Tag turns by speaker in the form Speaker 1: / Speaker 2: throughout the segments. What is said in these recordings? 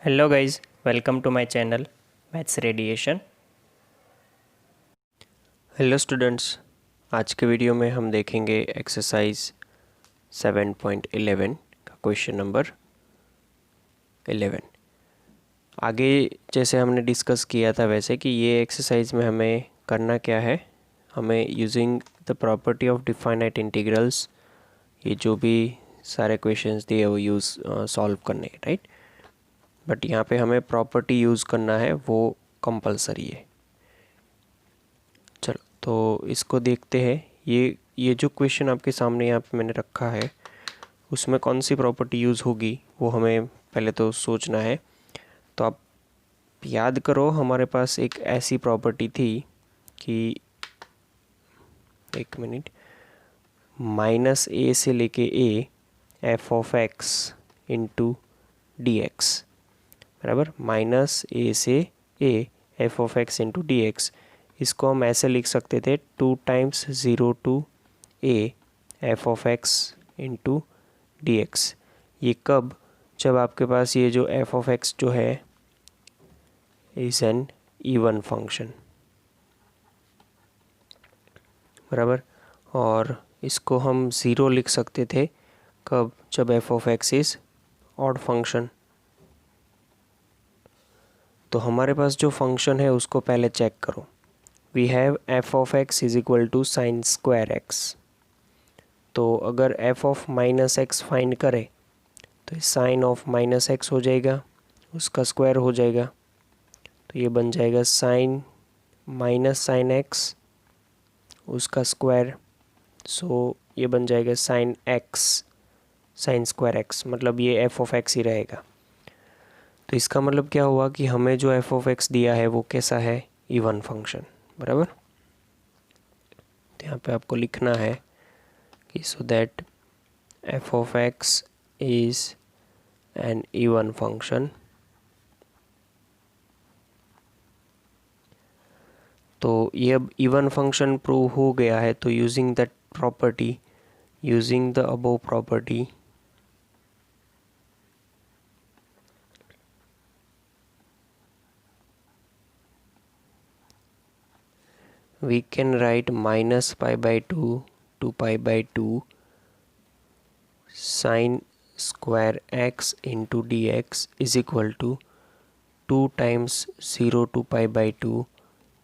Speaker 1: Hello guys, welcome to my channel maths radiation. Hello students, आज के video में हम देखेंगे एक्सरसाइज 7.11 का क्वेश्चन नंबर 11। आगे जैसे हमने डिस्कस किया था वैसे कि ये एक्सरसाइज में हमें करना क्या है, हमें using the property of definite integrals ये जो भी सारे क्वेश्चंस दिए वो यूज़ सॉल्व करने, राइट। बट यहाँ पे हमें प्रॉपर्टी यूज़ करना है, वो कंपलसरी है। चलो तो इसको देखते हैं। ये जो क्वेश्चन आपके सामने यहाँ पे मैंने रखा है उसमें कौन सी प्रॉपर्टी यूज़ होगी वो हमें पहले तो सोचना है। तो आप याद करो, हमारे पास एक ऐसी प्रॉपर्टी थी कि एक मिनट, -a से लेके a f of x into d x, बराबर। -a से a f of x into d x, इसको हम ऐसे लिख सकते थे 2 times 0 to a f of x into d x. ये कब? जब आपके पास ये जो f ऑफ x जो है इज़ एन इवन फंक्शन, बराबर। और इसको हम 0 लिख सकते थे कब? जब f of x is odd function. तो हमारे पास जो फंक्शन है उसको पहले चेक करो। We have f of x is equal to sine square x. तो अगर f of minus x find करें तो साइन ऑफ माइनस एक्स हो जाएगा, उसका स्क्वायर हो जाएगा, तो ये बन जाएगा साइन माइनस साइन एक्स उसका स्क्वायर। सो ये बन जाएगा sine x sign square x, मतलब ये f ऑफ x ही रहेगा। तो इसका मतलब क्या हुआ कि हमें जो f ऑफ x दिया है वो कैसा है? इवन फंक्शन, बराबर। तो यहाँ पे आपको लिखना है कि so that f of x is an even function. तो ये अब इवन फंक्शन प्रूव हो गया है, तो using that property, using the above property, we can write minus pi by 2 to pi by 2 sin square x into dx is equal to 2 times 0 to pi by 2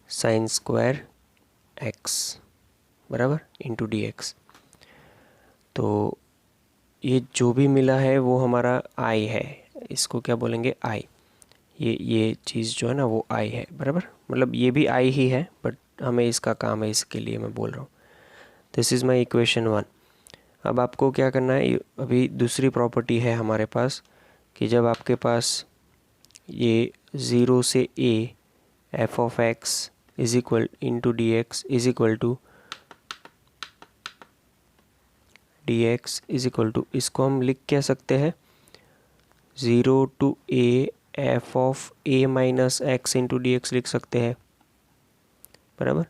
Speaker 1: sin square x, बराबर, into dx। तो ये जो भी मिला है वो हमारा i है, इसको क्या बोलेंगे? i। ये चीज़ जो है ना वो i है, बराबर। मतलब ये भी i ही है, बट हमें इसका काम है, इसके लिए मैं बोल रहा हूँ। This is my equation 1। अब आपको क्या करना है, अभी दूसरी प्रॉपर्टी है हमारे पास कि जब आपके पास ये 0 से a f of x is equal into d x is equal to इसको हम लिख क्या सकते हैं? 0 to a f of a minus x into d x लिख सकते हैं, बराबर।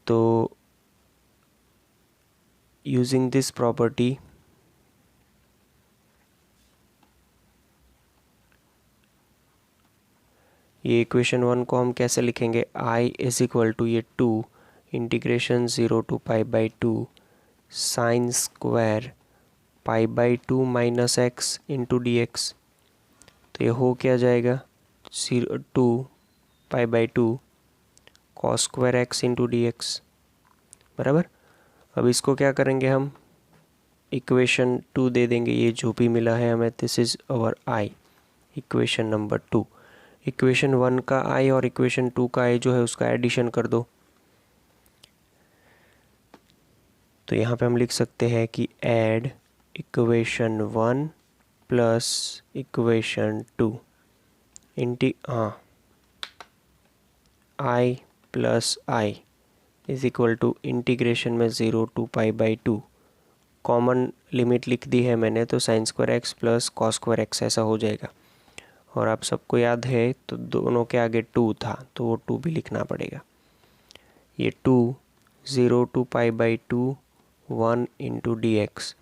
Speaker 1: तो यूजिंग दिस प्रॉपर्टी ये इक्वेशन 1 को हम कैसे लिखेंगे? i इज इक्वल टू ये 2 integration 0 to pi by 2 sine square pi by 2 minus x into d x. तो ये हो क्या जाएगा? 2 pi by 2 cos square x into d x, बराबर। अब इसको क्या करेंगे हम? इक्वेशन 2 दे देंगे, ये जो भी मिला है हमें, this is our i, equation number 2। Equation 1 का i और इक्वेशन 2 का i जो है उसका एडिशन कर दो। तो यहाँ पे हम लिख सकते हैं कि add equation 1 plus equation 2 i plus i is equal to integration में 0 to pi by 2, common limit लिख दी है मैंने, तो sine square x plus cos square x ऐसा हो जाएगा। और आप सबको याद है तो दोनों के आगे 2 था तो वो 2 भी लिखना पड़ेगा। ये 2 0 to pi by 2 1 into d x,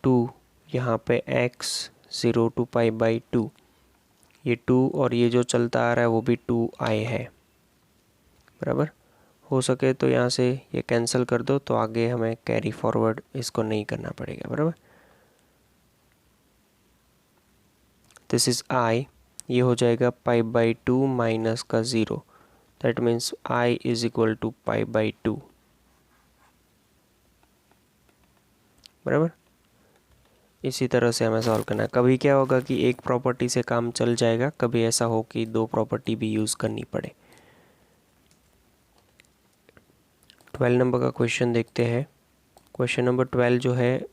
Speaker 1: 2 यहाँ पे x 0 टू पाई बाई 2, ये 2 और ये जो चलता आ रहा है वो भी 2i है, बराबर। हो सके तो यहाँ से ये कैंसिल कर दो, तो आगे हमें कैरी फॉरवर्ड इसको नहीं करना पड़ेगा, बराबर। दिस इज़ i, ये हो जाएगा π/2 माइनस का 0, that means i is equal to π/2, बराबर। इसी तरह से हमें सॉल्व करना है। कभी क्या होगा कि एक प्रॉपर्टी से काम चल जाएगा, कभी ऐसा हो कि दो प्रॉपर्टी भी यूज़ करनी पड़े। 12 नंबर का क्वेश्चन देखते हैं। क्वेश्चन नंबर 12 जो है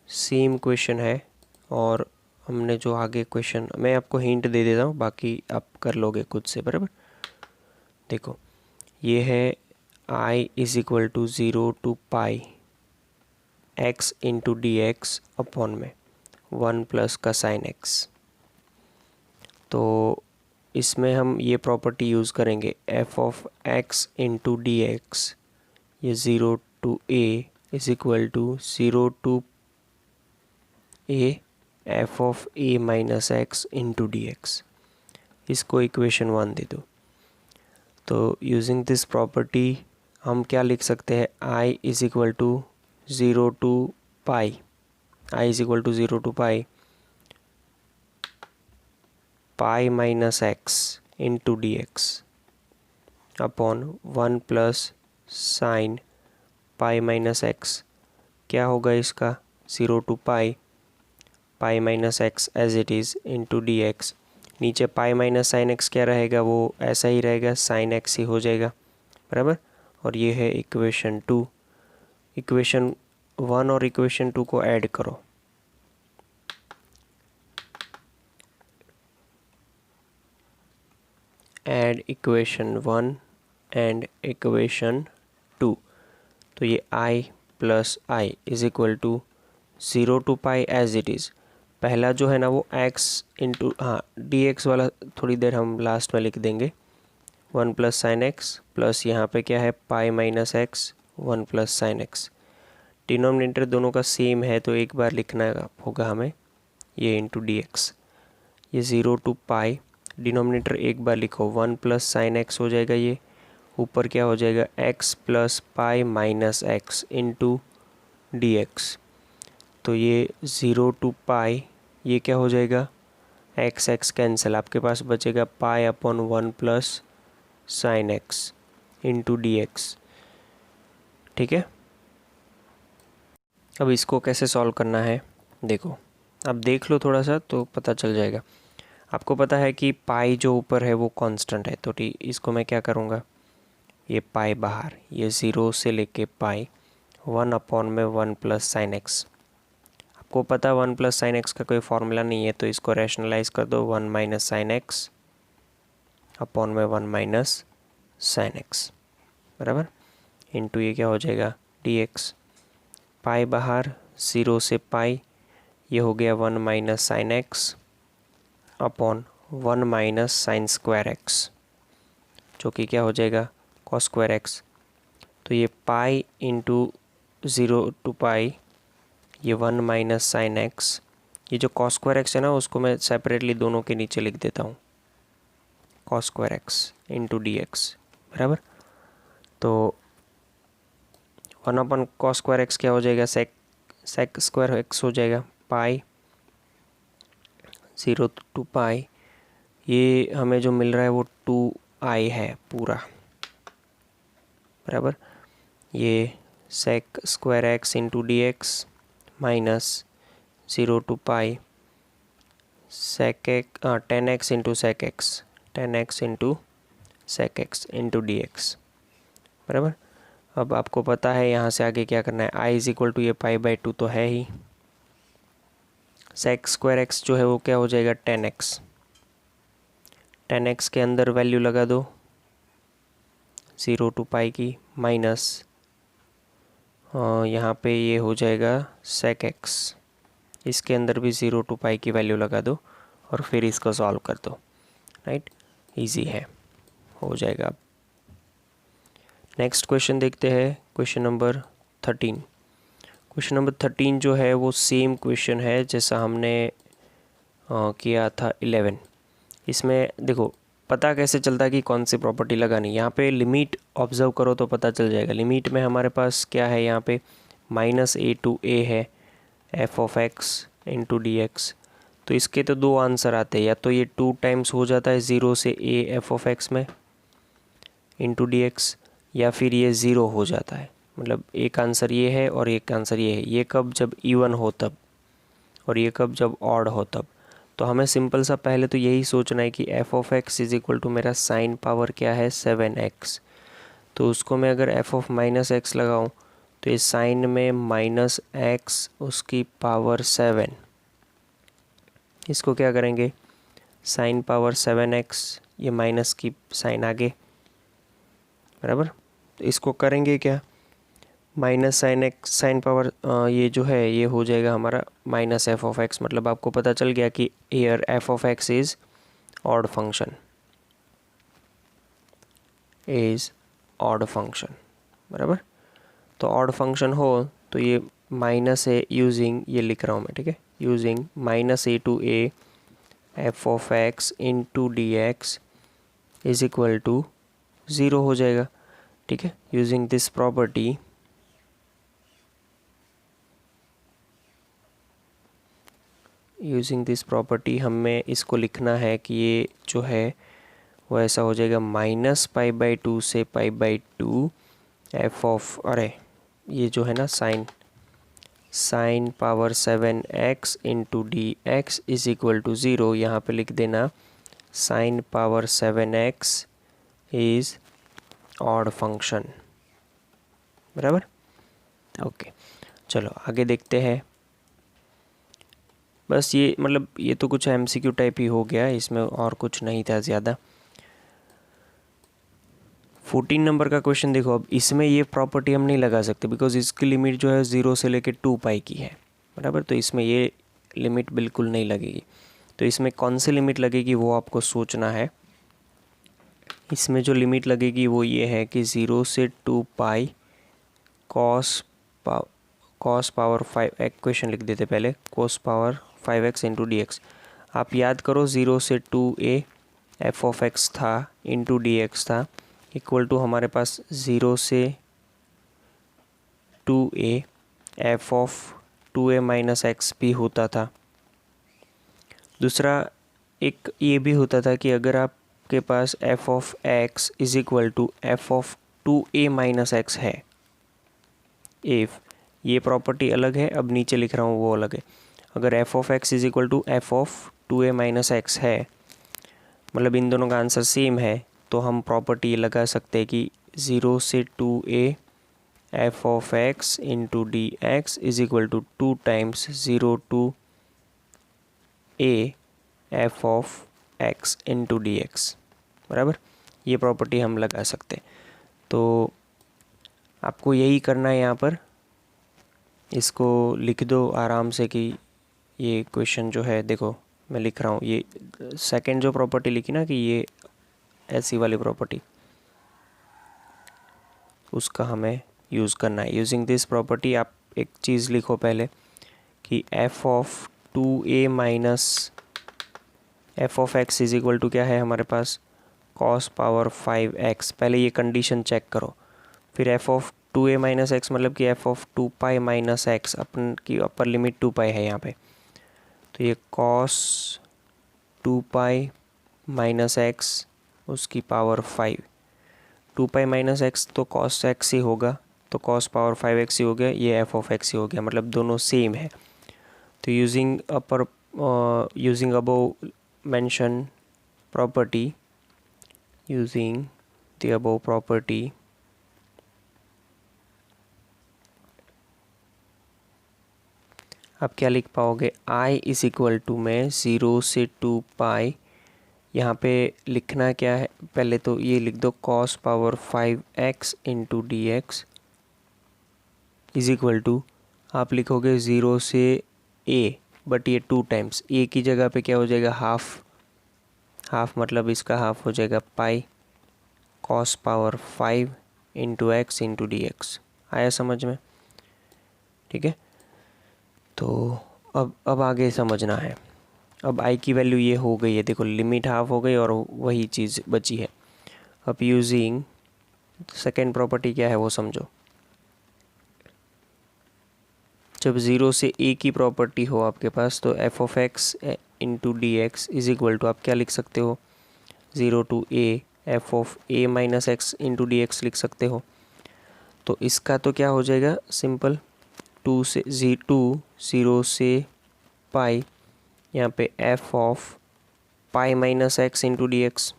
Speaker 1: सेम क्वेश्चन है, और हमने जो आगे क्वेश्चन, मैं आपको हिंट दे देता हूँ, बाकी आप कर लोगे खुद से, बराबर। देखो ये है i is equal to 0 to pi x into d x upon में 1 प्लस का साइन x। तो इसमें हम ये प्रॉपर्टी यूज़ करेंगे f of x into d x, ये 0 to a is equal to 0 to a f of a minus x into d x. इसको equation 1 दे दो। तो यूजिंग दिस प्रॉपर्टी हम क्या लिख सकते हैं, i is equal to 0 to pi, i is equal to 0 to pi minus x into d x upon 1 plus sine pi minus x. क्या होगा इसका, 0 to pi minus x as it is into d x. नीचे pi minus sine x क्या रहेगा, वो ऐसा ही रहेगा, sine x ही हो जाएगा, बराबर। और ये है इक्वेशन 2। इक्वेशन 1 और इक्वेशन 2 को ऐड करो, ऐड इक्वेशन 1 एंड इक्वेशन 2। तो ये i plus i is equal to 0 to pi as it is. पहला जो है ना वो x इंटू, हाँ डी एक्स वाला थोड़ी देर हम लास्ट में लिख देंगे, 1 प्लस साइन एक्स प्लस यहाँ पे क्या है पाई minus x 1 plus sine x. Denominator दोनों का सेम है तो एक बार लिखना होगा हमें, ये इंटू डी एक्स। ये 0 टू पाई, डिनोमिनेटर एक बार लिखो, 1 प्लस साइन एक्स हो जाएगा, ये ऊपर क्या हो जाएगा x plus pi minus x into d x. तो ये 0 टू पाई, ये क्या हो जाएगा एक्स एक्स कैंसिल, आपके पास बचेगा pi upon 1 plus sign x into d x, ठीक है। अब इसको कैसे सॉल्व करना है देखो, अब देख लो थोड़ा सा तो पता चल जाएगा। आपको पता है कि पाई जो ऊपर है वो कांस्टेंट है, तो ठीक इसको मैं क्या करूँगा, ये पाई बाहर, ये 0 से लेके पाई 1 अपॉन में 1 प्लस साइन एक्स। आपको पता है 1 प्लस साइन एक्स का कोई फॉर्मूला नहीं है, तो इसको रैशनलाइज कर दो, 1 माइनस साइन एक्स अपॉन में 1 माइनस साइन एक्स, बराबर। इंटू ये क्या हो जाएगा डी एक्स, पाई बाहर 0 से पाई, ये हो गया 1 minus sign x upon 1 minus sign square x, जो कि क्या हो जाएगा कॉस स्क्वायर एक्स। तो ये पाई इंटू 0 टू पाई, ये 1 माइनस साइन एक्स, ये जो कॉस स्क्वायर एक्स है ना उसको मैं सेपरेटली दोनों के नीचे लिख देता हूँ, cos square x into d x, बराबर। तो 1 अपन कॉस स्क्वायर एक्स क्या हो जाएगा, सेक स्क्वायर एक्स हो जाएगा, पाई 0 टू पाई, ये हमें जो मिल रहा है वो 2i है पूरा, बराबर। ये sec square x into d x minus 0 to pi sec एक 10x into sec x, 10x into sec x into d x, बराबर। अब आपको पता है यहाँ से आगे क्या करना है, i इज इक्वल टू ये पाई/2 तो है ही, सेक स्क्वायर एक्स जो है वो क्या हो जाएगा 10x, 10x के अंदर वैल्यू लगा दो 0 टू पाई की, माइनस यहाँ पे ये हो जाएगा सेक एक्स, इसके अंदर भी 0 टू पाई की वैल्यू लगा दो और फिर इसको सॉल्व कर दो, राइट, इजी है, हो जाएगा। नेक्स्ट क्वेश्चन देखते हैं, क्वेश्चन नंबर 13। क्वेश्चन नंबर 13 जो है वो सेम क्वेश्चन है जैसा हमने किया था 11। इसमें देखो पता कैसे चलता है कि कौन सी प्रॉपर्टी लगानी। यहाँ पे लिमिट ऑब्जर्व करो तो पता चल जाएगा। लिमिट में हमारे पास क्या है, यहाँ पे -a टू a है f of x into d x. तो इसके तो दो आंसर आते हैं, या तो ये 2 टाइम्स हो जाता है 0 से a f ऑफ x में इंटू डी एक्स, या फिर ये 0 हो जाता है। मतलब एक आंसर ये है और एक आंसर ये है। ये कब, जब इवन हो तब, और ये कब, जब ऑड हो तब। तो हमें सिंपल सा पहले तो यही सोचना है कि f of x is equal to मेरा साइन पावर क्या है 7x। तो उसको मैं अगर f ऑफ -x लगाऊं तो ये साइन में -x उसकी पावर 7, इसको क्या करेंगे साइन पावर 7x, ये माइनस की साइन आगे, बराबर। तो इसको करेंगे क्या, minus sine x sine power ये जो है ये हो जाएगा हमारा -f ऑफ x। मतलब आपको पता चल गया कि air f of x is odd function, बराबर। तो ऑड फंक्शन हो तो ये माइनस है, यूजिंग ये लिख रहा हूँ मैं, ठीक है, using -a to a f of x into d x is equal to 0 हो जाएगा, ठीक है। यूजिंग दिस प्रॉपर्टी हमें इसको लिखना है कि ये जो है वो ऐसा हो जाएगा -π/2 से π/2 f ऑफ, अरे ये जो है ना sine power 7x into d x is equal to 0। यहाँ पे लिख देना sine power 7x is odd function, बराबर। ओके, चलो आगे देखते हैं। बस ये मतलब ये तो कुछ MCQ टाइप ही हो गया, इसमें और कुछ नहीं था ज़्यादा। 14 नंबर का क्वेश्चन देखो। अब इसमें ये प्रॉपर्टी हम नहीं लगा सकते बिकॉज इसकी लिमिट जो है 0 से लेकर 2π की है, बराबर। तो इसमें ये लिमिट बिल्कुल नहीं लगेगी। तो इसमें कौन सी लिमिट लगेगी वो आपको सोचना है। इसमें जो लिमिट लगेगी वो ये है कि 0 से 2π कॉस पावर 5, एक क्वेश्चन लिख देते पहले, cos power 5x into d x. आप याद करो 0 से 2a f ऑफ x था इंटू डी एक्स था, इक्वल टू हमारे पास 0 से 2a f of 2a minus x भी होता था। दूसरा एक ये भी होता था कि अगर आपके पास f of x is equal to f of 2a minus x है, इफ़ ये प्रॉपर्टी अलग है, अब नीचे लिख रहा हूँ वो अलग है। अगर f of x is equal to f of 2a minus x है, मतलब इन दोनों का आंसर सेम है, तो हम प्रॉपर्टी ये लगा सकते हैं कि 0 से 2a f of x into d x is equal to 2 times 0 to a f of x into d x, बराबर। ये प्रॉपर्टी हम लगा सकते हैं। तो आपको यही करना है यहाँ पर। इसको लिख दो आराम से कि ये क्वेश्चन जो है, देखो मैं लिख रहा हूँ, ये सेकंड जो प्रॉपर्टी लिखी ना कि ये ऐसी वाली प्रॉपर्टी, उसका हमें यूज़ करना है। यूजिंग दिस प्रॉपर्टी आप एक चीज़ लिखो पहले कि f of 2a minus f of x is equal to क्या है हमारे पास cos पावर 5x। पहले ये कंडीशन चेक करो। फिर f of 2a minus x मतलब कि f ऑफ 2π माइनस एक्स, अपन की अपर लिमिट 2π है यहाँ पे। तो ये cos 2π माइनस एक्स उसकी पावर 5, 2π माइनस एक्स तो cos x ही होगा, तो cos पावर 5x ही हो गया, ये f ऑफ x ही हो गया, मतलब दोनों सेम है। तो using above mention property, using the above property, आप क्या लिख पाओगे, i इज इक्वल टू में 0 से 2π, यहाँ पे लिखना क्या है, पहले तो ये लिख दो cos power 5x into d x is equal to, आप लिखोगे 0 से a, बट ये 2 टाइम्स a की जगह पे क्या हो जाएगा हाफ मतलब इसका हाफ हो जाएगा पाई cos power 5 into x into d x. आया समझ में, ठीक है। तो अब आगे समझना है। अब आई की वैल्यू ये हो गई है, देखो लिमिट हाफ हो गई और वही चीज़ बची है। अब यूजिंग सेकेंड प्रॉपर्टी क्या है वो समझो। जब ज़ीरो से ए की प्रॉपर्टी हो आपके पास तो f of x into d x is equal to, आप क्या लिख सकते हो, zero to a f of a minus x into d x लिख सकते हो। तो इसका तो क्या हो जाएगा सिंपल, टू ज़ीरो से पाई, यहाँ पे F of pi minus x into d x,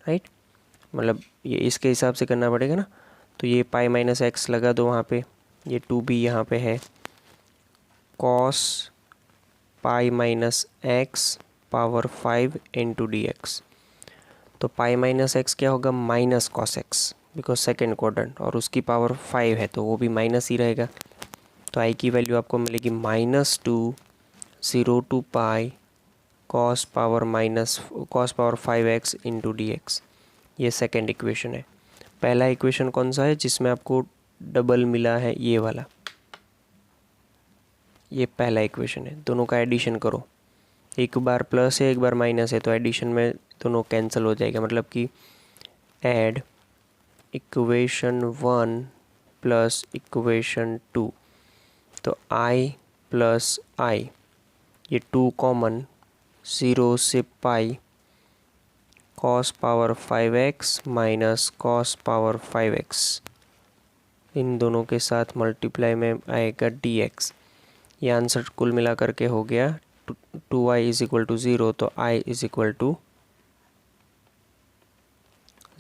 Speaker 1: right. मतलब ये इसके हिसाब से करना पड़ेगा ना। तो ये पाई माइनस एक्स लगा दो वहाँ पे, ये टू भी यहाँ पे है, cos pi minus x power 5 into d x. तो पाई माइनस एक्स क्या होगा, minus cos x, because second quadrant, और उसकी पावर 5 है तो वो भी माइनस ही रहेगा। तो आई की वैल्यू आपको मिलेगी -2 0 to pi cos power 5x into d x. ये सेकेंड इक्वेशन है। पहला इक्वेशन कौन सा है जिसमें आपको डबल मिला है, ये वाला, ये पहला इक्वेशन है। दोनों का एडिशन करो, एक बार प्लस है एक बार माइनस है, तो एडिशन में दोनों कैंसिल हो जाएगा। मतलब कि ऐड इक्वेशन 1 प्लस इक्वेशन 2, तो आई प्लस आई, ये 2 कॉमन, 0 से पाई cos power 5x minus cos power 5x, इन दोनों के साथ मल्टीप्लाई में आएगा dx। ये आंसर कुल मिला करके हो गया 2y इज इक्वल टू 0, तो i इज इक्वल टू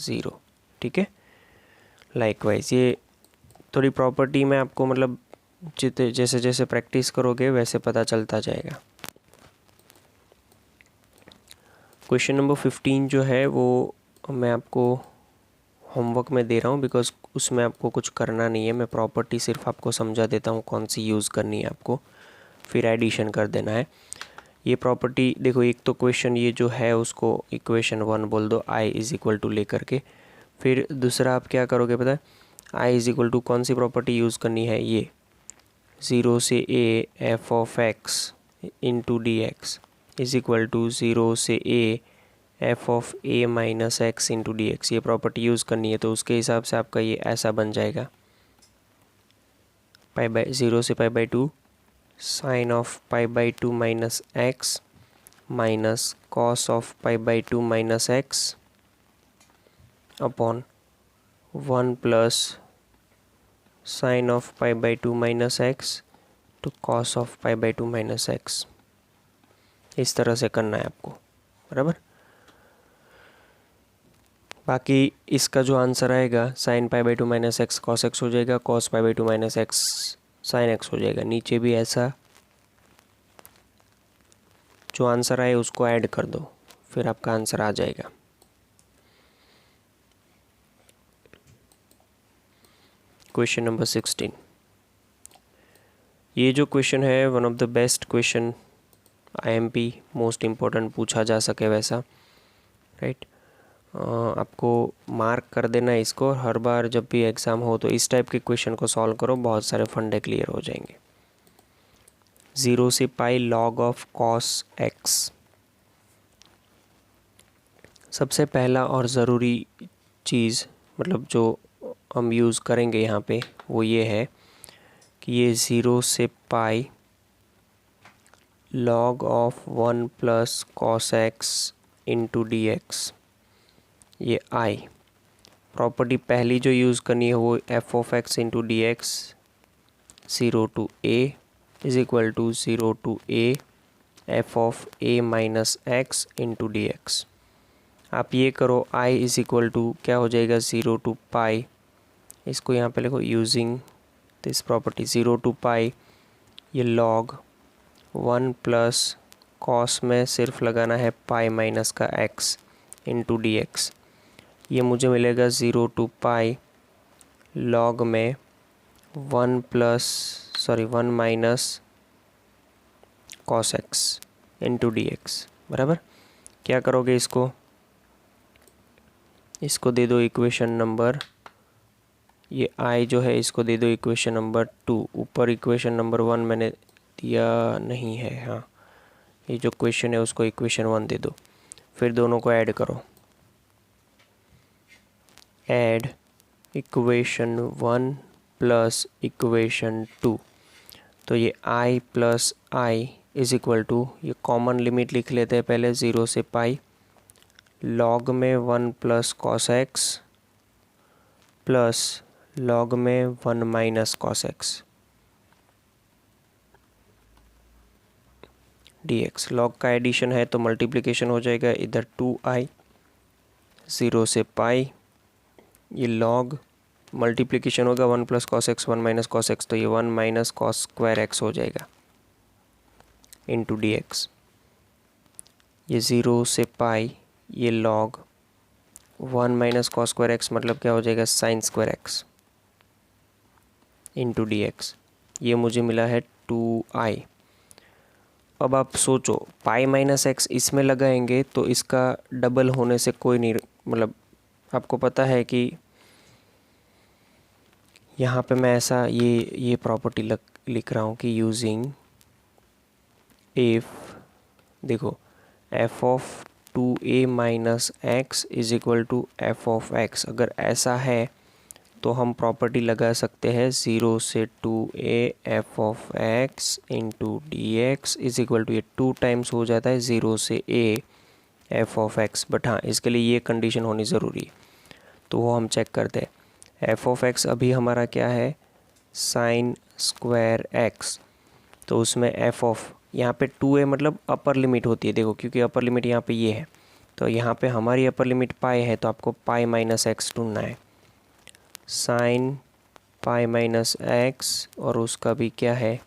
Speaker 1: 0। ठीक है। लाइकवाइज ये थोड़ी प्रॉपर्टी में आपको मतलब जैसे जैसे प्रैक्टिस करोगे वैसे पता चलता जाएगा। क्वेश्चन नंबर 15 जो है वो मैं आपको होमवर्क में दे रहा हूँ, बिकॉज उसमें आपको कुछ करना नहीं है। मैं प्रॉपर्टी सिर्फ आपको समझा देता हूँ कौन सी यूज़ करनी है आपको, फिर एडिशन कर देना है। ये प्रॉपर्टी देखो, एक तो क्वेश्चन ये जो है उसको इक्वेशन 1 बोल दो आई इज़ इक्वल टू ले करके। फिर दूसरा आप क्या करोगे पता है, आई इज़ इक्वल टू कौन सी प्रॉपर्टी यूज़ करनी है, ये 0 से a f of x into d x is equal to 0 से a f of a minus x into d x. ये प्रॉपर्टी यूज़ करनी है, तो उसके हिसाब से आपका ये ऐसा बन जाएगा, पाई बाई 0 से pi by 2 sine of pi by 2 minus x minus cos of pi by 2 minus x upon 1 plus sine of pi by 2 minus x to cos of pi by 2 minus x. इस तरह से करना है आपको, बराबर। बाकी इसका जो आंसर आएगा sine pi by 2 minus x cos x हो जाएगा, cos pi by 2 minus x sine x हो जाएगा। नीचे भी ऐसा जो आंसर आए उसको ऐड कर दो, फिर आपका आंसर आ जाएगा। क्वेश्चन नंबर 16, ये जो क्वेश्चन है one of the best question, IMP most important पूछा जा सके वैसा, राइट। आपको मार्क कर देना है इसको, हर बार जब भी एग्ज़ाम हो तो इस टाइप के क्वेश्चन को सॉल्व करो, बहुत सारे फंडे क्लियर हो जाएंगे। 0 से pi log of cos x. सबसे पहला और ज़रूरी चीज़ मतलब जो हम यूज़ करेंगे यहाँ पे वो ये है कि ये 0 से pi log of 1 plus cos x into d x, ये आई प्रॉपर्टी पहली जो यूज़ करनी है वो f of x into d x 0 to a is equal to 0 to a f of a minus x into d x. आप ये करो, आई is equal to क्या हो जाएगा 0 टू पाई, इसको यहाँ पे लिखो यूजिंग दिस प्रॉपर्टी 0 टू पाई, ये लॉग 1 प्लस कॉस में सिर्फ लगाना है पाई माइनस का एक्स इंटू डी एक्स। ये मुझे मिलेगा 0 टू पाई लॉग में 1 minus cos x into d x, बराबर। क्या करोगे, इसको दे दो इक्वेशन नंबर, ये आई जो है इसको दे दो इक्वेशन नंबर 2। ऊपर इक्वेशन नंबर 1 मैंने दिया नहीं है, हाँ ये जो क्वेश्चन है उसको इक्वेशन 1 दे दो, फिर दोनों को ऐड करो। ऐड इक्वेशन 1 प्लस इक्वेशन 2, तो ये i plus i is equal to, ये कॉमन लिमिट लिख लेते हैं पहले 0 से पाई, लॉग में 1 plus cos x plus log में 1 minus cos x dx। Log का एडिशन है तो मल्टीप्लिकेशन हो जाएगा, इधर 2i 0 से पाई, ये लॉग मल्टीप्लिकेशन होगा 1 plus cos x 1 minus cos x, तो ये 1 माइनस कॉस स्क्वायर एक्स हो जाएगा इंटू dx। ये 0 से पाई, ये log 1 minus cos square x मतलब क्या हो जाएगा, sign square x into dx। ये मुझे मिला है 2i। अब आप सोचो, पाई माइनस एक्स इसमें लगाएंगे तो इसका डबल होने से कोई नहीं, मतलब आपको पता है कि यहाँ पे मैं ऐसा ये प्रॉपर्टी लिख रहा हूँ कि यूजिंग इफ़, देखो f of 2a minus x is equal to f of x, अगर ऐसा है तो हम प्रॉपर्टी लगा सकते हैं 0 से 2a f of x into d x is equal to, ये 2 टाइम्स हो जाता है 0 से a f of x, but हाँ इसके लिए ये कंडीशन होनी ज़रूरी है, तो वो हम चेक करते हैं। एफ ऑफ एक्स अभी हमारा क्या है, साइन स्क्वायर एक्स, तो उसमें एफ ऑफ यहाँ पे 2a मतलब अपर लिमिट होती है, देखो क्योंकि अपर लिमिट यहाँ पे ये है, तो यहाँ पे हमारी अपर लिमिट पाई है, तो आपको पाई माइनस एक्स ढूंढना है, साइन पाई माइनस एक्स और उसका भी क्या है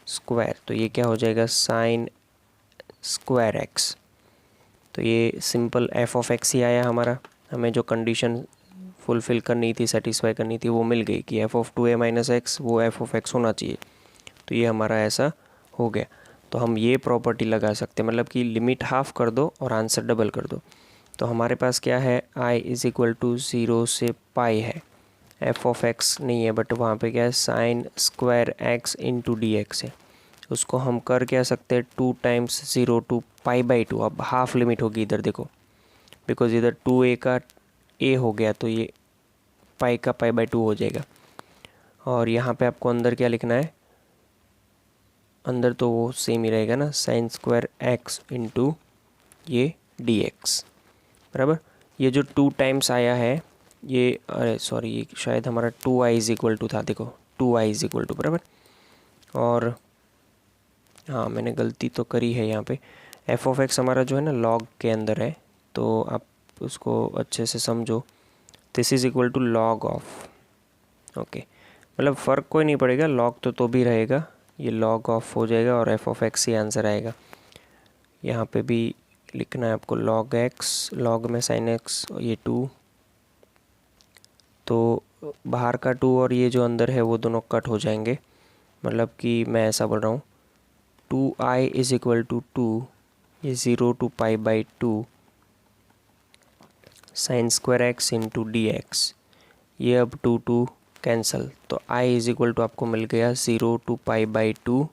Speaker 1: स्क्वायर, तो ये क्या हो जाएगा साइन स्क्वायर एक्स। तो ये सिंपल एफ ऑफ एक्स ही आया हमारा, हमें जो कंडीशन फुलफ़िल करनी थी, सेटिस्फाई करनी थी, वो मिल गई कि F of 2a minus x वो एफ ऑफ एक्स होना चाहिए, तो ये हमारा ऐसा हो गया। तो हम ये प्रॉपर्टी लगा सकते हैं, मतलब कि लिमिट हाफ कर दो और आंसर डबल कर दो। तो हमारे पास क्या है, i इज़ इक्वल टू 0 से पाई है, एफ ऑफ एक्स नहीं है बट वहाँ पे क्या है sign square x into d x है, उसको हम कर क्या सकते हैं 2 टाइम्स 0 टू पाई बाई 2, अब हाफ लिमिट होगी इधर देखो, बिकॉज इधर 2a का a हो गया तो ये पाई का पाई बाई 2 हो जाएगा। और यहाँ पे आपको अंदर क्या लिखना है, अंदर तो वो सेम ही रहेगा ना, साइन स्क्वायर एक्स इंटू ये डी एक्स बराबर। ये जो 2 टाइम्स आया है ये, अरे सॉरी ये शायद हमारा 2i इज़ इक्वल टू था, देखो 2i इज़ इक्वल टू बराबर। और हाँ मैंने गलती तो करी है यहाँ पे, एफ ऑफ एक्स हमारा जो है ना लॉग के अंदर है, तो आप उसको अच्छे से समझो, this is equal to log of, okay मतलब फ़र्क कोई नहीं पड़ेगा, लॉग तो भी रहेगा, ये लॉग ऑफ हो जाएगा और F of x he answer आएगा। यहाँ पे भी लिखना है आपको लॉग एक्स, लॉग में साइन एक्स, ये 2, तो बाहर का 2 और ये जो अंदर है वो दोनों कट हो जाएंगे, मतलब कि मैं ऐसा बोल रहा हूँ 2i इज़ इक्वल टू 2, ये 0 to pi by 2 sine square x into d x, ये अब 2 कैंसल, तो i इज़ इक्वल टू आपको मिल गया 0 to pi by 2,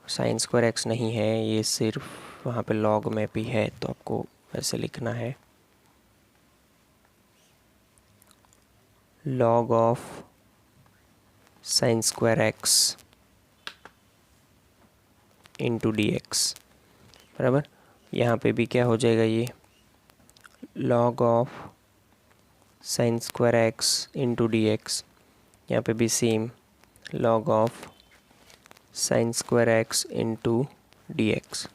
Speaker 1: sine square x नहीं है ये सिर्फ वहाँ पे लॉग में भी है, तो आपको ऐसे लिखना है log of sign square x into d x बराबर। यहाँ पे भी क्या हो जाएगा, ये log of sign square x into d x, यहाँ पे भी same log of sign square x into d x.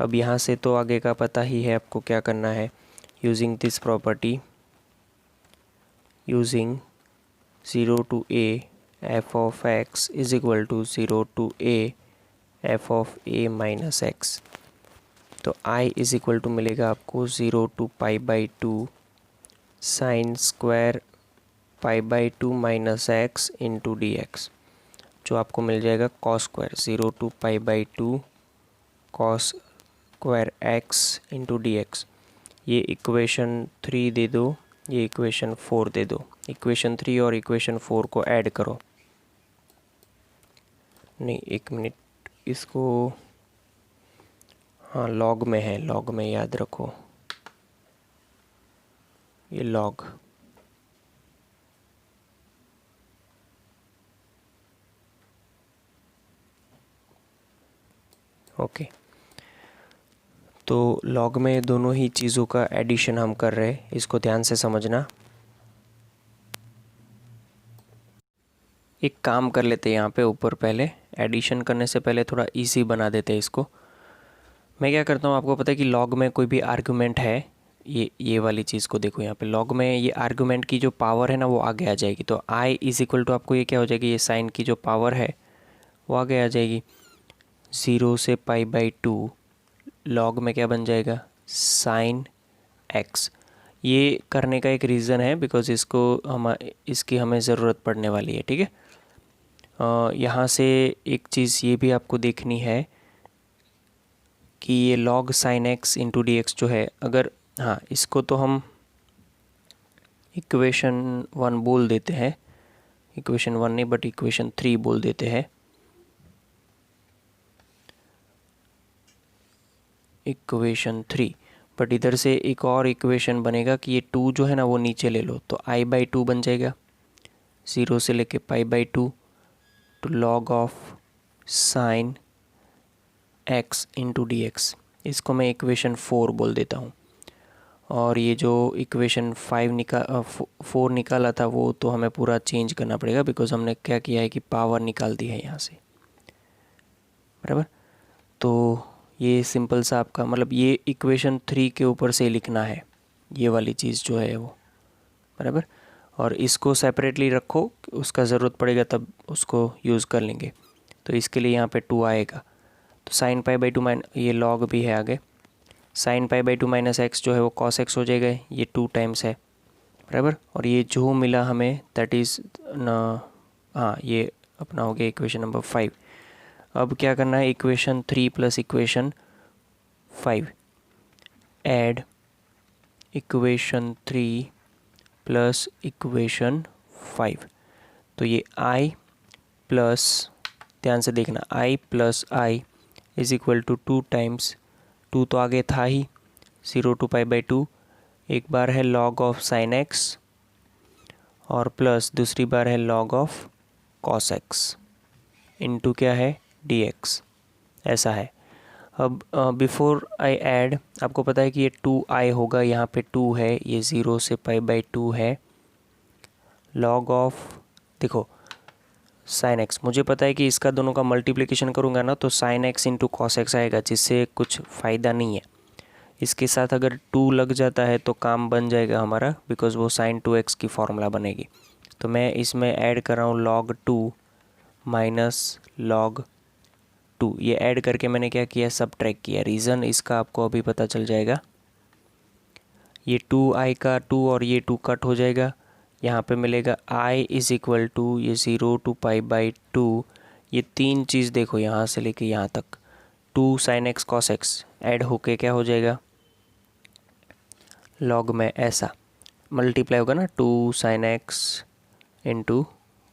Speaker 1: अब यहाँ से तो आगे का पता ही है आपको क्या करना है, using this property, using 0 to a f of x is equal to 0 to a f of a minus x, तो i इज इक्वल टू मिलेगा आपको 0 to pi by 2 sine square pi by 2 minus x into d x, जो आपको मिल जाएगा cos square 0 to pi by 2 cos square x into d x. ये equation 3 दे दो, ये इक्वेशन 4 दे दो, इक्वेशन 3 और इक्वेशन 4 को ऐड करो, नहीं एक मिनट, इसको हाँ लॉग में है, लॉग में याद रखो, ये लॉग। ओके, तो लॉग में दोनों ही चीज़ों का एडिशन हम कर रहे हैं, इसको ध्यान से समझना। एक काम कर लेते हैं यहाँ पे ऊपर, पहले एडिशन करने से पहले थोड़ा इजी बना देते हैं इसको। मैं क्या करता हूँ, आपको पता है कि लॉग में कोई भी आर्गुमेंट है, ये वाली चीज़ को देखो, यहाँ पे लॉग में ये आर्गुमेंट की जो पावर है ना वो आगे आ जाएगी। तो आई इज़ इक्वल टू आपको ये क्या हो जाएगी, ये साइन की जो पावर है वो आगे आ जाएगी। 0 से π/2 लॉग में क्या बन जाएगा, साइन एक्स। ये करने का एक रीज़न है बिकॉज इसकी हमें ज़रूरत पड़ने वाली है, ठीक है। यहाँ से एक चीज़ ये भी आपको देखनी है कि ये log sin x into d x जो है, अगर हाँ इसको तो हम इक्वेशन 1 बोल देते हैं, इक्वेशन 1 नहीं बट इक्वेशन 3 बोल देते हैं। इक्वेशन 3, बट इधर से एक और इक्वेशन बनेगा कि ये 2 जो है ना वो नीचे ले लो, तो i/2 बन जाएगा 0 से लेके π/2 to log of sine x into d x. इसको मैं इक्वेशन 4 बोल देता हूँ। और ये जो इक्वेशन 4 निकाला था वो तो हमें पूरा चेंज करना पड़ेगा बिकॉज हमने क्या किया है कि पावर निकाल दी है यहाँ से, बराबर। तो ये सिंपल सा आपका मतलब ये इक्वेशन 3 के ऊपर से लिखना है, ये वाली चीज़ जो है वो, बराबर। और इसको सेपरेटली रखो, उसका ज़रूरत पड़ेगा तब उसको यूज़ कर लेंगे। तो इसके लिए यहाँ पे 2 आएगा, तो साइन π/2 ये लॉग भी है आगे, साइन π/2 माइनस एक्स जो है वो कॉस एक्स हो जाएगा, ये 2 टाइम्स है, बराबर। और ये जो मिला हमें दैट इज़ ना, हाँ ये अपना हो गया इक्वेशन नंबर 5। अब क्या करना है, equation 3 plus equation 5 add equation 3 plus equation 5। तो ये i प्लस, ध्यान से देखना, i plus i is equal to 2 times 2 तो आगे था ही 0 टू π/2, एक बार है log ऑफ साइन एक्स और प्लस दूसरी बार है log of cos x into क्या है dx, ऐसा है। अब बिफोर आई ऐड आपको पता है कि ये 2i होगा, यहाँ पे 2 है, ये 0 से π/2 है, log ऑफ, देखो साइन एक्स, मुझे पता है कि इसका दोनों का मल्टीप्लिकेशन करूँगा ना तो sign x into cos x आएगा, जिससे कुछ फ़ायदा नहीं है। इसके साथ अगर 2 लग जाता है तो काम बन जाएगा हमारा, बिकॉज वो साइन 2x की फॉर्मूला बनेगी। तो मैं इसमें ऐड कर रहा हूँ log 2 माइनस log 2, ये ऐड करके मैंने क्या किया, सबट्रैक्ट किया। रीज़न इसका आपको अभी पता चल जाएगा। ये 2i का 2 और ये 2 कट हो जाएगा, यहाँ पे मिलेगा i इज़ इक्वल टू ये 0 टू π/2, ये 3 चीज़ देखो यहाँ से लेके यहाँ तक 2 sine x cos x add होके क्या हो जाएगा, लॉग में ऐसा मल्टीप्लाई होगा ना, 2 sign x into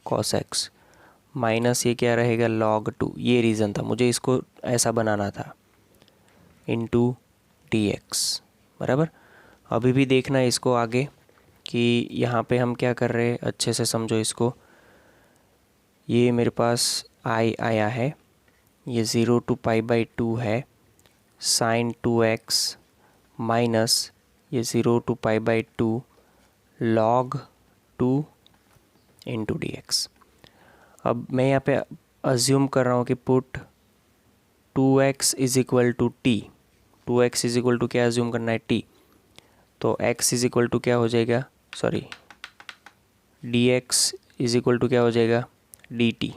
Speaker 1: cos x minus ये क्या रहेगा log 2। ये रीज़न था, मुझे इसको ऐसा बनाना था, इंटू dx, बराबर। अभी भी देखना इसको आगे कि यहाँ पे हम क्या कर रहे हैं, अच्छे से समझो इसको। ये मेरे पास i आया है, ये 0 टू π/2 है, साइन 2x माइनस ये 0 टू π/2 log 2 इंटू dx। अब मैं यहाँ पे अज्यूम कर रहा हूँ कि put 2x is equal to t, 2x is equal to क्या अज्यूम करना है, t। तो x इज़ इक्वल टू क्या हो जाएगा, sorry dx is equal to क्या हो जाएगा, dt,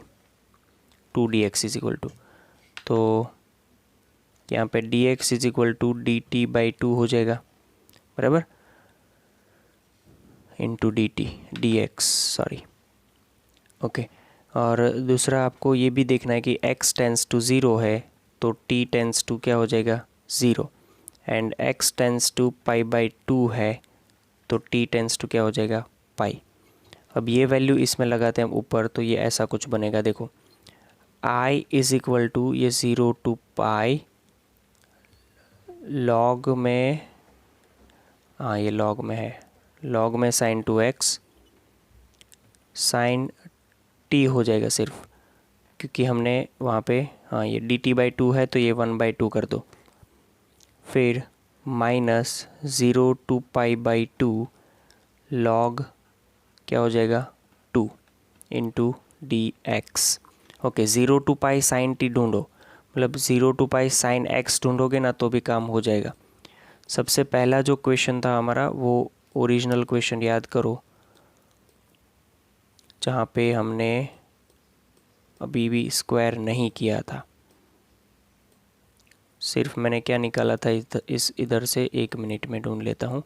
Speaker 1: 2dx is equal to, तो यहाँ पे dx is equal to dt/2 हो जाएगा, बराबर, इंटू dx, सॉरी, ओके। और दूसरा आपको ये भी देखना है कि x टेंस टू 0 है तो t टेंस टू क्या हो जाएगा 0, एंड x टेंस टू π/2 है तो t टेंस टू क्या हो जाएगा पाई। अब ये वैल्यू इसमें लगाते हैं हम ऊपर, तो ये ऐसा कुछ बनेगा, देखो i इज़ इक्वल टू ये 0 टू पाई लॉग में, हाँ ये लॉग में है, लॉग में साइन 2x, साइन t हो जाएगा सिर्फ, क्योंकि हमने वहाँ पे, हाँ ये dt/2 है तो ये 1/2 कर दो। फिर माइनस 0 to π/2 लॉग क्या हो जाएगा 2 into dx। Okay, 0 to π sine t ढूंढो, मतलब 0 to π साइन x ढूंढोगे ना तो भी काम हो जाएगा। सबसे पहला जो क्वेश्चन था हमारा वो ओरिजिनल क्वेश्चन याद करो, जहाँ पे हमने अभी भी स्क्वायर नहीं किया था, सिर्फ मैंने क्या निकाला था इस इधर से, 1 मिनट में ढूंढ लेता हूँ।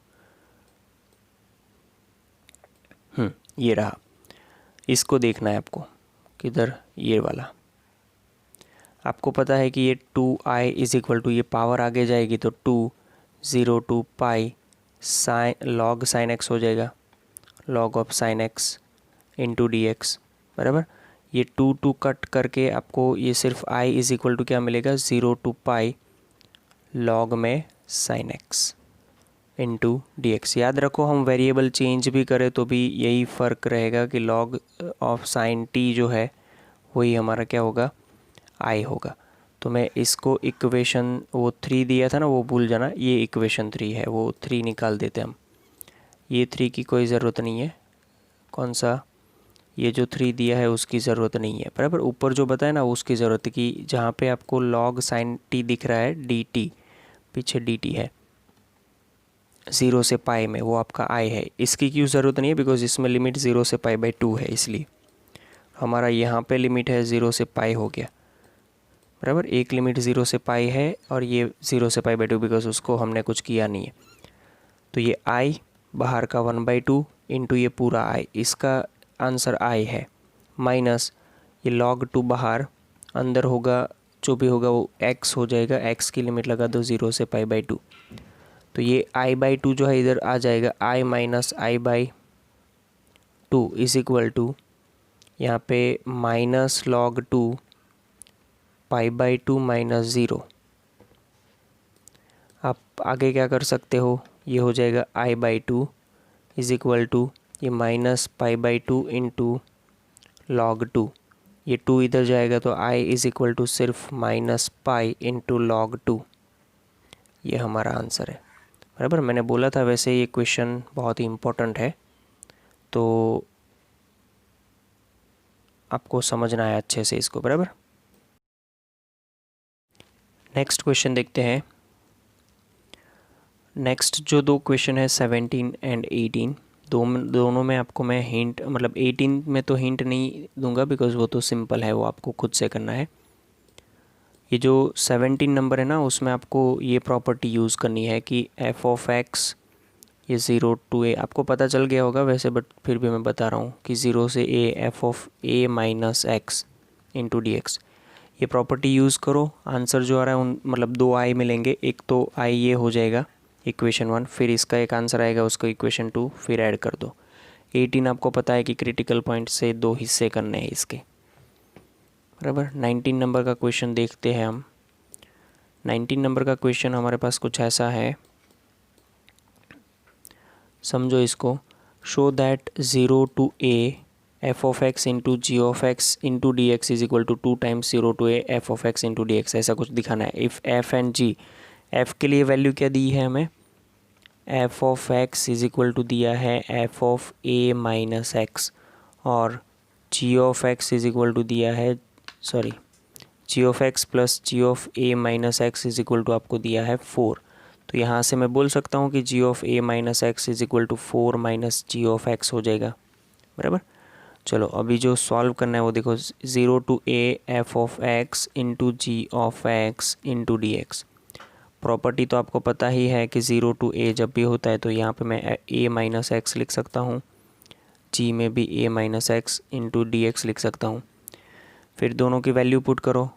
Speaker 1: ये रहा, इसको देखना है आपको, किधर, ये वाला। आपको पता है कि ये 2i इज इक्वल टू, ये पावर आगे जाएगी तो 2 0 to π साइन लॉग साइन x हो जाएगा, log of sine x into d x, बराबर। ये 2 कट करके आपको ये सिर्फ i इज इक्वल टू क्या मिलेगा, 0 to π लॉग में sine x into d x. याद रखो हम वेरिएबल चेंज भी करें तो भी यही फ़र्क रहेगा कि लॉग ऑफ साइन t जो है वही हमारा क्या होगा, i होगा। तो मैं इसको इक्वेशन, वो 3 दिया था ना वो भूल जाना, ये इक्वेशन 3 है, वो 3 निकाल देते हम। ये 3 की कोई ज़रूरत नहीं है, कौन सा, ये जो 3 दिया है उसकी ज़रूरत नहीं है, बराबर। ऊपर जो बताया ना उसकी ज़रूरत है, कि जहाँ पे आपको log साइन t दिख रहा है dt, पीछे dt है 0 से पाई में, वो आपका i है। इसकी क्यों ज़रूरत नहीं है, बिकॉज इसमें लिमिट 0 से π/2 है, इसलिए हमारा यहाँ पे लिमिट है 0 से पाई हो गया, बराबर। एक लिमिट 0 से पाई है और ये 0 से π/2, बिकॉज उसको हमने कुछ किया नहीं है। तो ये i बाहर का 1/2 इंटू ये पूरा i, इसका आंसर i है, माइनस ये log 2 बाहर, अंदर होगा जो भी होगा वो x हो जाएगा, x की लिमिट लगा दो 0 से π/2, तो ये i/2 जो है इधर आ जाएगा, i minus i/2 is equal to, यहाँ पे माइनस log 2 π/2 माइनस 0। आप आगे क्या कर सकते हो, ये हो जाएगा i/2 इज इक्वल टू ये माइनस π/2 इंटू log 2, ये 2 इधर जाएगा तो i इज इक्वल टू सिर्फ माइनस पाई इंटू log 2, ये हमारा आंसर है, बराबर। मैंने बोला था वैसे ये क्वेश्चन बहुत ही इम्पोर्टेंट है, तो आपको समझना है अच्छे से इसको, बराबर। नेक्स्ट क्वेश्चन देखते हैं। नेक्स्ट जो दो क्वेश्चन है 17 एंड 18, दोनों में आपको मैं हिंट, मतलब 18 में तो हिंट नहीं दूंगा बिकॉज वो तो सिंपल है, वो आपको खुद से करना है। ये जो 17 नंबर है ना उसमें आपको ये प्रॉपर्टी यूज़ करनी है कि f ऑफ x, ये 0 to a आपको पता चल गया होगा वैसे, बट फिर भी मैं बता रहा हूँ कि 0 से a f of a minus x into d x, ये प्रॉपर्टी यूज़ करो। आंसर जो आ रहा है उन मतलब 2 i मिलेंगे, एक तो i ये हो जाएगा इक्वेशन 1, फिर इसका एक आंसर आएगा उसको इक्वेशन 2, फिर ऐड कर दो। 18 आपको पता है कि क्रिटिकल पॉइंट से 2 हिस्से करने हैं इसके, बराबर। 19 नंबर का क्वेश्चन देखते हैं हम। 19 नंबर का क्वेश्चन हमारे पास कुछ ऐसा है, समझो इसको। Show that 0 to a f of x into g of x into d x is equal to 2 times 0 to a f of x into d x, ऐसा कुछ दिखाना है। If f and g, f के लिए value क्या दी है हमें, f of x is equal to दिया है f of a minus x, और g of x is equal to दिया है, sorry, g of x plus g of a minus x is equal to आपको दिया है 4। तो यहाँ से मैं बोल सकता हूँ कि g of a minus x is equal to 4 minus g of x हो जाएगा, बराबर। चलो अभी जो सॉल्व करना है वो देखो, 0 to a f of x into g of x into d x. Property तो आपको पता ही है कि 0 to a जब भी होता है तो यहाँ पे मैं a माइनस एक्स लिख सकता हूँ, g में भी a minus x into d x लिख सकता हूँ। फिर दोनों की वैल्यू पुट करो,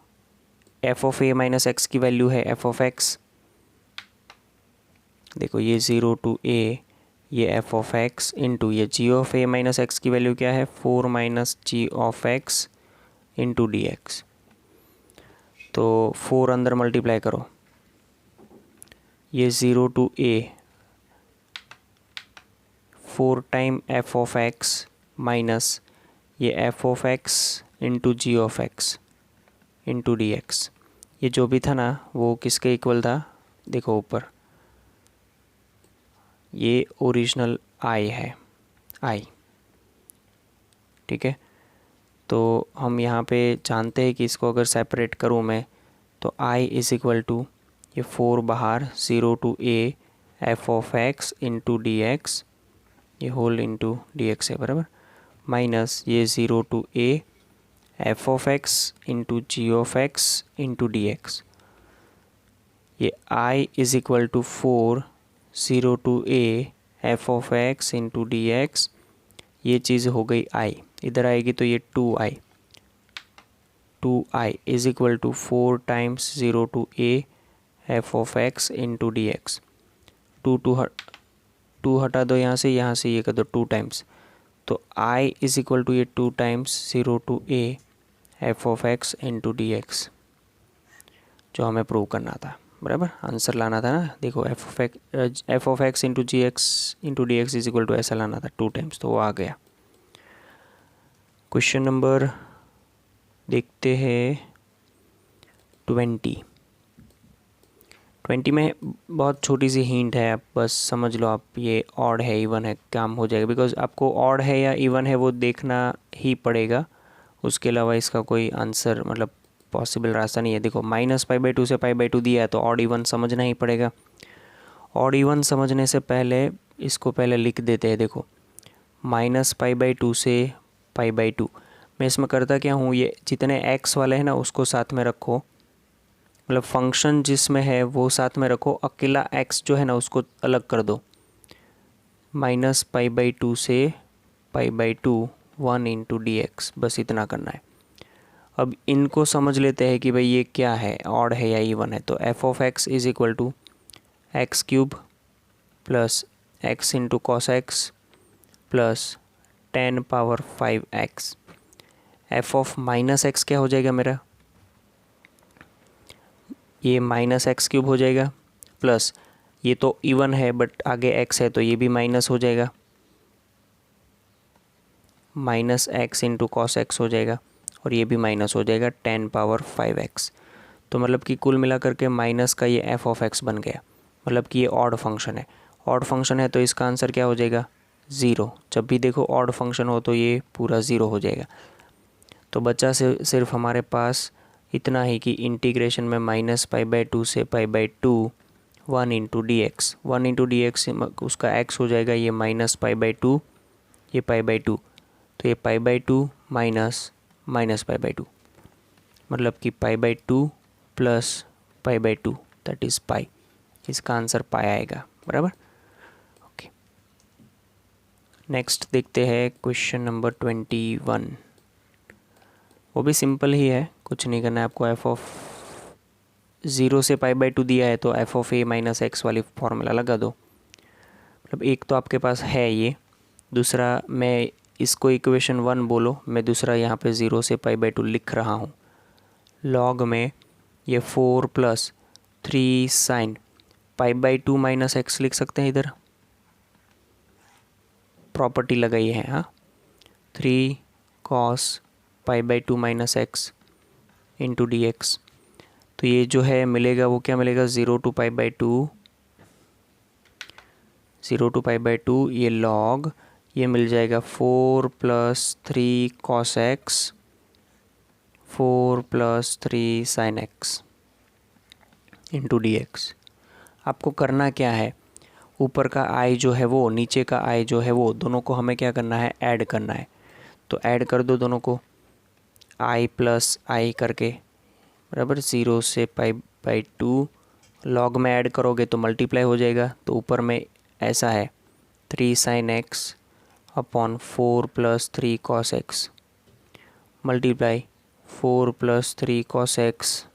Speaker 1: f of a minus x की वैल्यू है f ऑफ x, देखो ये 0 to a, ये f ऑफ x इंटू ये g of a minus x की वैल्यू क्या है 4 minus g of x into d x. तो 4 अंदर मल्टीप्लाई करो, ये 0 to a 4 time f of x minus ये f of x into g of x into d x. ये जो भी था ना वो किसके इक्वल था, देखो ऊपर ये ओरिजिनल आई है, आई, ठीक है। तो हम यहाँ पे जानते हैं कि इसको अगर सेपरेट करूँ मैं तो आई इज़ इक्वल टू ये 4 बाहर 0 to a f of x into d x, ये होल इंटू डी एक्स है बराबर, माइनस ये 0 to a f of x into g of x into d x. ये I is equal to 4 0 to a f of x into d x, ये चीज़ हो गई आई, इधर आएगी तो ये 2i, 2i is equal to 4 times 0 to a f of x into d x. Two हटा दो यहाँ से ये कर दो 2 टाइम्स, तो i इज़ इक्वल टू ये 2 times 0 to a f of x into d x, जो हमें प्रूव करना था बराबर, आंसर लाना था ना। देखो f of x into g x into d x is equal to ऐसा लाना था 2 टाइम्स, तो वो आ गया। क्वेश्चन नंबर देखते हैं 20 में बहुत छोटी सी हिंट है, आप बस समझ लो, आप ये ऑड है इवन है काम हो जाएगा, बिकॉज आपको ऑड है या इवन है वो देखना ही पड़ेगा, उसके अलावा इसका कोई आंसर मतलब पॉसिबल रास्ता नहीं है। देखो -π/2 से π/2 दिया है तो ऑड इवन समझना ही पड़ेगा। ऑड इवन समझने से पहले इसको पहले लिख देते हैं। देखो -π/2 से π/2, मैं इसमें करता क्या हूँ, ये जितने x वाले हैं ना उसको साथ में रखो, मतलब फंक्शन जिसमें है वो साथ में रखो, अकेला x जो है ना उसको अलग कर दो। -π/2 से π/2 1 इंटू डी एक्स, बस इतना करना है। अब इनको समझ लेते हैं कि भाई ये क्या है, ऑड है या इवन है। तो f of x is equal to x cube plus x into cos x plus 10⁵x। F of minus x क्या हो जाएगा मेरा, ये -x³ हो जाएगा, प्लस ये तो इवन है बट आगे x है तो ये भी माइनस हो जाएगा, -x इंटू कॉस एक्स हो जाएगा, और ये भी माइनस हो जाएगा 10⁵x। तो मतलब कि कुल मिला करके माइनस का ये एफ ऑफ एक्स बन गया, मतलब कि ये ऑड फंक्शन है। ऑड फंक्शन है तो इसका आंसर क्या हो जाएगा, 0। जब भी देखो ऑड फंक्शन हो तो ये पूरा 0 हो जाएगा। तो बच्चा से सिर्फ हमारे पास इतना ही कि इंटीग्रेशन में -π/2 से π/2 1 into d x, 1 into d x उसका x हो जाएगा ये -π/2, ये π/2, तो ये π/2 माइनस -π/2, मतलब कि π/2 प्लस π/2 दैट इज़ पाई। इसका आंसर पाई आएगा बराबर। ओके, नेक्स्ट देखते हैं क्वेश्चन नंबर 21। वो भी सिंपल ही है, कुछ नहीं करना है आपको। एफ ऑफ 0 से π/2 दिया है तो f of a minus x वाली फॉर्मूला लगा दो। मतलब एक तो आपके पास है ये, दूसरा मैं इसको इक्वेशन 1 बोलो, मैं दूसरा यहाँ पे 0 से π/2 लिख रहा हूँ। लॉग में ये 4 प्लस 3 साइन π/2 माइनस एक्स लिख सकते हैं, इधर प्रॉपर्टी लगाई है। हाँ, 3 cos π/2 minus x into d x. तो ये जो है मिलेगा वो क्या मिलेगा, 0 टू π/2, ये लॉग, ये मिल जाएगा 4 plus 3 cos x 4 plus 3 sine x into d x. आपको करना क्या है, ऊपर का आई जो है वो, नीचे का आई जो है वो, दोनों को हमें क्या करना है, ऐड करना है। तो ऐड कर दो दोनों को, आई प्लस आई करके बराबर 0 से π/2। लॉग में ऐड करोगे तो मल्टीप्लाई हो जाएगा, तो ऊपर में ऐसा है 3 sine x upon 4 plus 3 cos x multiply 4 plus 3 cos x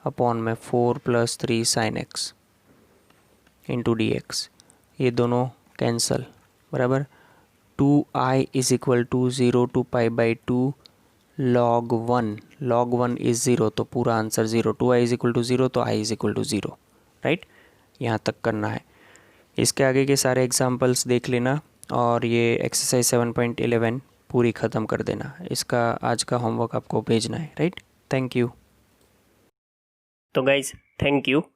Speaker 1: upon में 4 plus 3 sine x into d x. ये दोनों कैंसल बराबर। 2i is equal to 0 to π/2 log 1 is 0, तो पूरा answer 0। 2i is equal to 0 तो i is equal to 0, right.
Speaker 2: यहाँ तक करना है। इसके आगे के सारे एग्जाम्पल्स देख लेना और ये एक्सरसाइज 7.11 पूरी ख़त्म कर देना। इसका आज का होमवर्क आपको भेजना है, राइट। Thank you.
Speaker 1: तो गाइज थैंक यू।